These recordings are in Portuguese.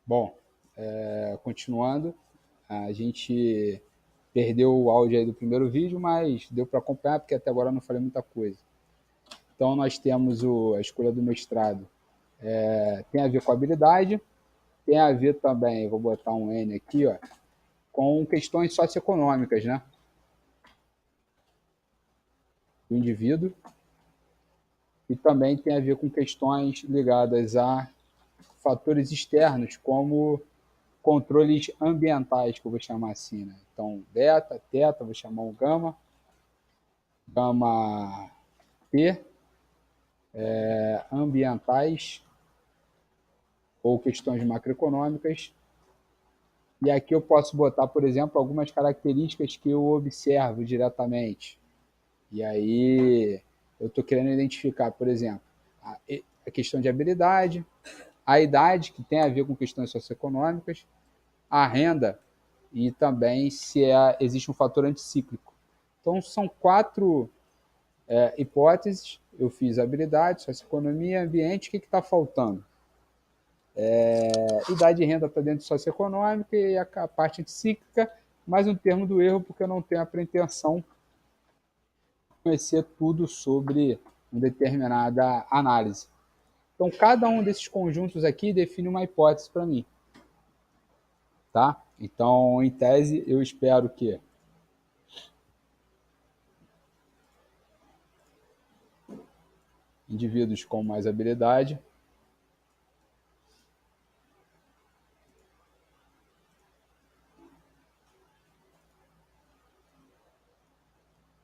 Bom, continuando, a gente perdeu o áudio aí do primeiro vídeo, mas deu para acompanhar, porque até agora eu não falei muita coisa. Então, nós temos a escolha do mestrado. Tem a ver com habilidade, tem a ver também, vou botar um N aqui, ó, com questões socioeconômicas, né? Do indivíduo, e também tem a ver com questões ligadas a fatores externos, como controles ambientais, que eu vou chamar assim, né? Então, beta, teta, vou chamar um gama, gama P, ambientais ou questões macroeconômicas. E aqui eu posso botar, por exemplo, algumas características que eu observo diretamente. E aí eu estou querendo identificar, por exemplo, a questão de habilidade, a idade, que tem a ver com questões socioeconômicas, a renda e também se existe um fator anticíclico. Então, são 4 hipóteses. Eu fiz habilidade, socioeconomia, ambiente. O que está faltando? Idade e renda está dentro do socioeconômico e a parte anticíclica, mais um termo do erro, porque eu não tenho a pretensão de conhecer tudo sobre uma determinada análise. Então, cada um desses conjuntos aqui define uma hipótese para mim. Tá? Então, em tese, eu espero que indivíduos com mais habilidade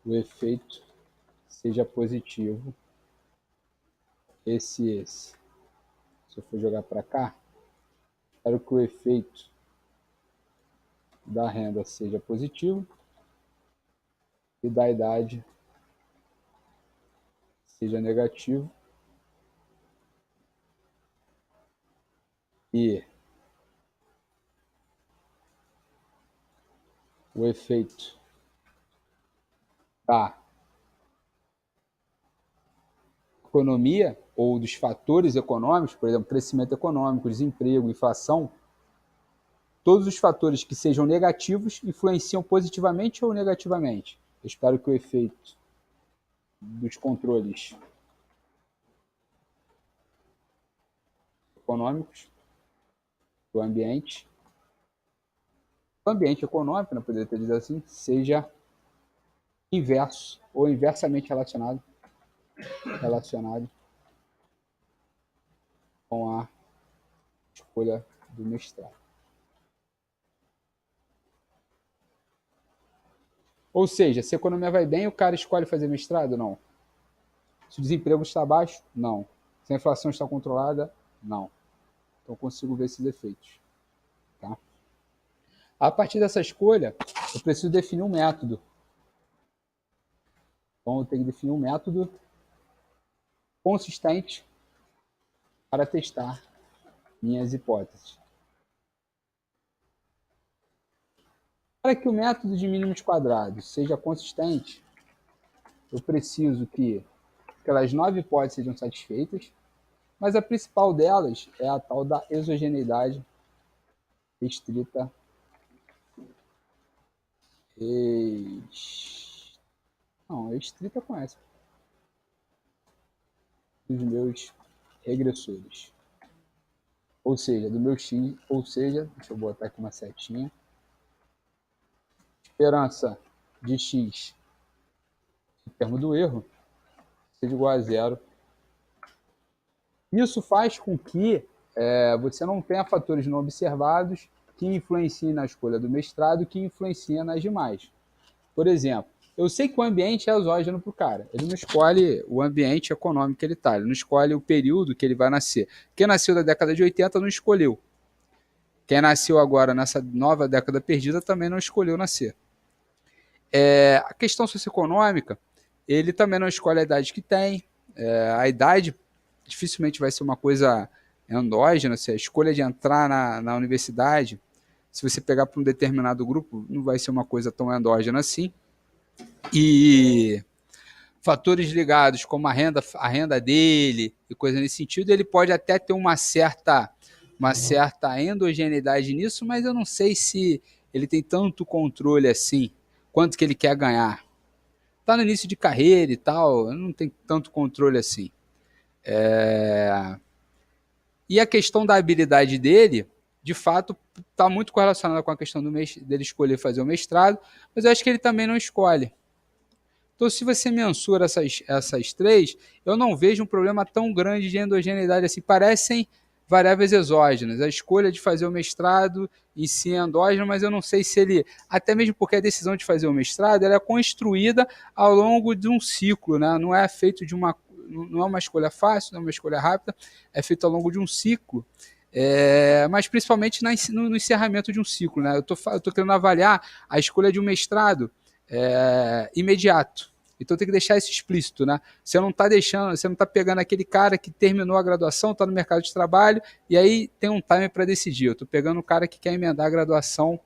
o efeito seja positivo. Esse. Se eu for jogar para cá, espero que o efeito da renda seja positivo e da idade seja negativo. E o efeito da economia ou dos fatores econômicos, por exemplo, crescimento econômico, desemprego, inflação, todos os fatores que sejam negativos influenciam positivamente ou negativamente. Eu espero que o efeito dos controles econômicos do ambiente, o ambiente econômico, não poderia ter dito assim, seja inverso ou inversamente relacionado com a escolha do mestrado. Ou seja, se a economia vai bem, o cara escolhe fazer mestrado? Não. Se o desemprego está baixo? Não. Se a inflação está controlada? Não. Então, consigo ver esses efeitos. Tá? A partir dessa escolha, eu preciso definir um método. Então, eu tenho que definir um método consistente para testar minhas hipóteses. Para que o método de mínimos quadrados seja consistente, eu preciso que aquelas 9 hipóteses sejam satisfeitas, mas a principal delas é a tal da exogeneidade restrita restrita com essa dos meus regressores. Ou seja, do meu x, ou seja, deixa eu botar aqui uma setinha, esperança de x em termos do erro seja igual a zero. Isso faz com que você não tenha fatores não observados que influenciem na escolha do mestrado, que influenciem nas demais. Por exemplo, eu sei que o ambiente é exógeno para o cara. Ele não escolhe o ambiente econômico que ele está, ele não escolhe o período que ele vai nascer. Quem nasceu da década de 80 não escolheu. Quem nasceu agora nessa nova década perdida também não escolheu nascer. A questão socioeconômica, ele também não escolhe a idade que tem. A idade dificilmente vai ser uma coisa endógena, se a escolha de entrar na universidade, se você pegar para um determinado grupo, não vai ser uma coisa tão endógena assim. E fatores ligados como a renda dele e coisa nesse sentido, ele pode até ter uma certa uma certa endogeneidade nisso, mas eu não sei se ele tem tanto controle assim, quanto que ele quer ganhar. Está no início de carreira e tal, não tem tanto controle assim. E a questão da habilidade dele, de fato, está muito correlacionada com a questão dele escolher fazer o mestrado, mas eu acho que ele também não escolhe. Então, se você mensura essas três, eu não vejo um problema tão grande de endogeneidade assim. Parecem variáveis exógenas. A escolha de fazer o mestrado em si é endógena, mas eu não sei se ele, até mesmo porque a decisão de fazer o mestrado, ela é construída ao longo de um ciclo, né? Não é feito não é uma escolha fácil, não é uma escolha rápida, é feito ao longo de um ciclo. Mas principalmente no encerramento de um ciclo, né? Eu tô querendo avaliar a escolha de um mestrado imediato. Então tem que deixar isso explícito, né? Você não está pegando aquele cara que terminou a graduação, está no mercado de trabalho e aí tem um time para decidir. Eu estou pegando o cara que quer emendar a graduação.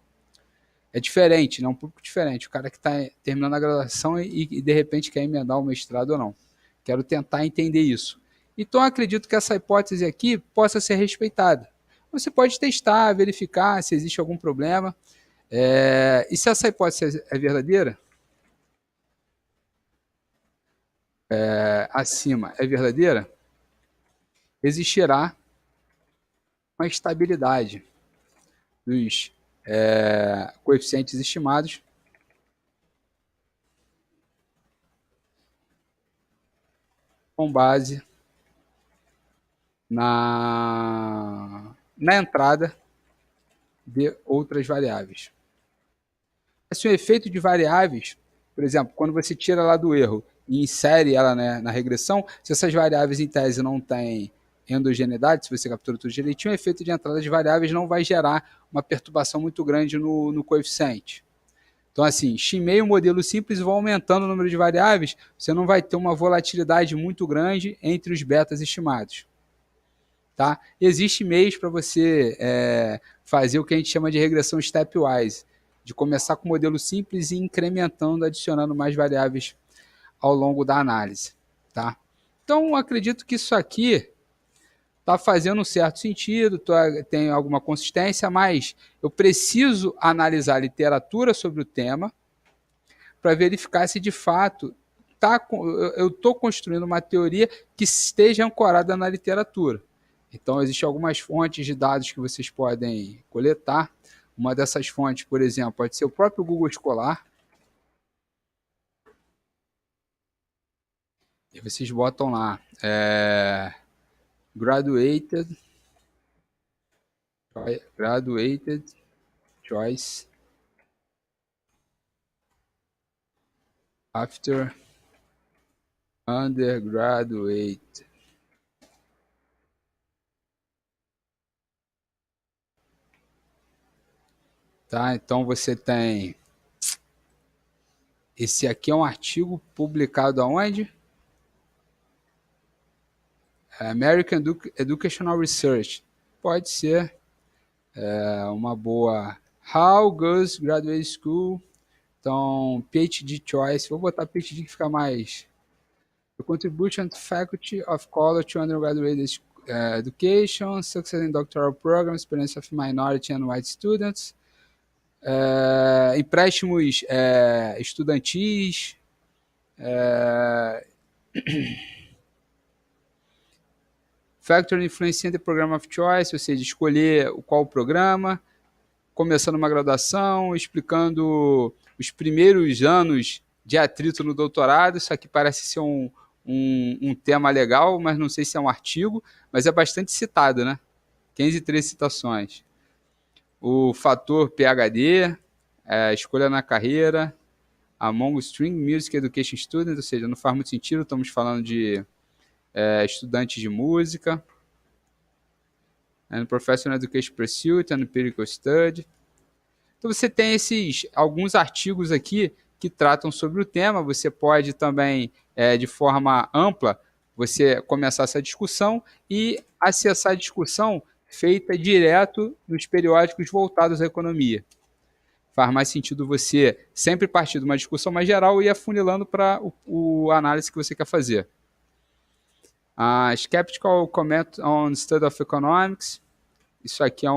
É diferente, né? Um pouco diferente. O cara que está terminando a graduação e de repente quer emendar o mestrado ou não. Quero tentar entender isso. Então acredito que essa hipótese aqui possa ser respeitada. Você pode testar, verificar se existe algum problema. E se essa hipótese é verdadeira, acima é verdadeira, existirá uma estabilidade dos coeficientes estimados com base na entrada de outras variáveis. Se o efeito de variáveis, por exemplo, quando você tira lá do erro e insere ela, né, na regressão, se essas variáveis em tese não têm endogeneidade, se você captura tudo direitinho, o efeito de entrada de variáveis não vai gerar uma perturbação muito grande no coeficiente. Então, assim, estimei o modelo simples e vou aumentando o número de variáveis, você não vai ter uma volatilidade muito grande entre os betas estimados. Tá? Existe meios para você fazer o que a gente chama de regressão stepwise, de começar com o modelo simples e incrementando, adicionando mais variáveis ao longo da análise. Tá? Então, acredito que isso aqui está fazendo um certo sentido, tem alguma consistência, mas eu preciso analisar a literatura sobre o tema para verificar se de fato eu estou construindo uma teoria que esteja ancorada na literatura. Então, existem algumas fontes de dados que vocês podem coletar. Uma dessas fontes, por exemplo, pode ser o próprio Google Escolar. E vocês botam lá graduated choice after undergraduate. Tá? Então você tem... Esse aqui é um artigo publicado aonde? American Educational Research. Pode ser uma boa... How Goes Graduate School? Então, PhD Choice. Vou botar PhD que fica mais... The contribution to faculty of college to undergraduate education, success in doctoral programs, experience of minority and white students, empréstimos estudantis, factor influencing the program of choice, ou seja, escolher qual programa, começando uma graduação, explicando os primeiros anos de atrito no doutorado. Isso aqui parece ser um tema legal, mas não sei se é um artigo, mas é bastante citado, né? 15 citações. O fator PhD, escolha na carreira, among string music education students, ou seja, não faz muito sentido, estamos falando de estudantes de música, and professional education pursuit and empirical study. Então você tem alguns artigos aqui que tratam sobre o tema. Você pode também, de forma ampla, você começar essa discussão e acessar a discussão feita direto nos periódicos voltados à economia. Faz mais sentido você sempre partir de uma discussão mais geral e ir afunilando para a análise que você quer fazer. Skeptical Comment on Study of Economics. Isso aqui é um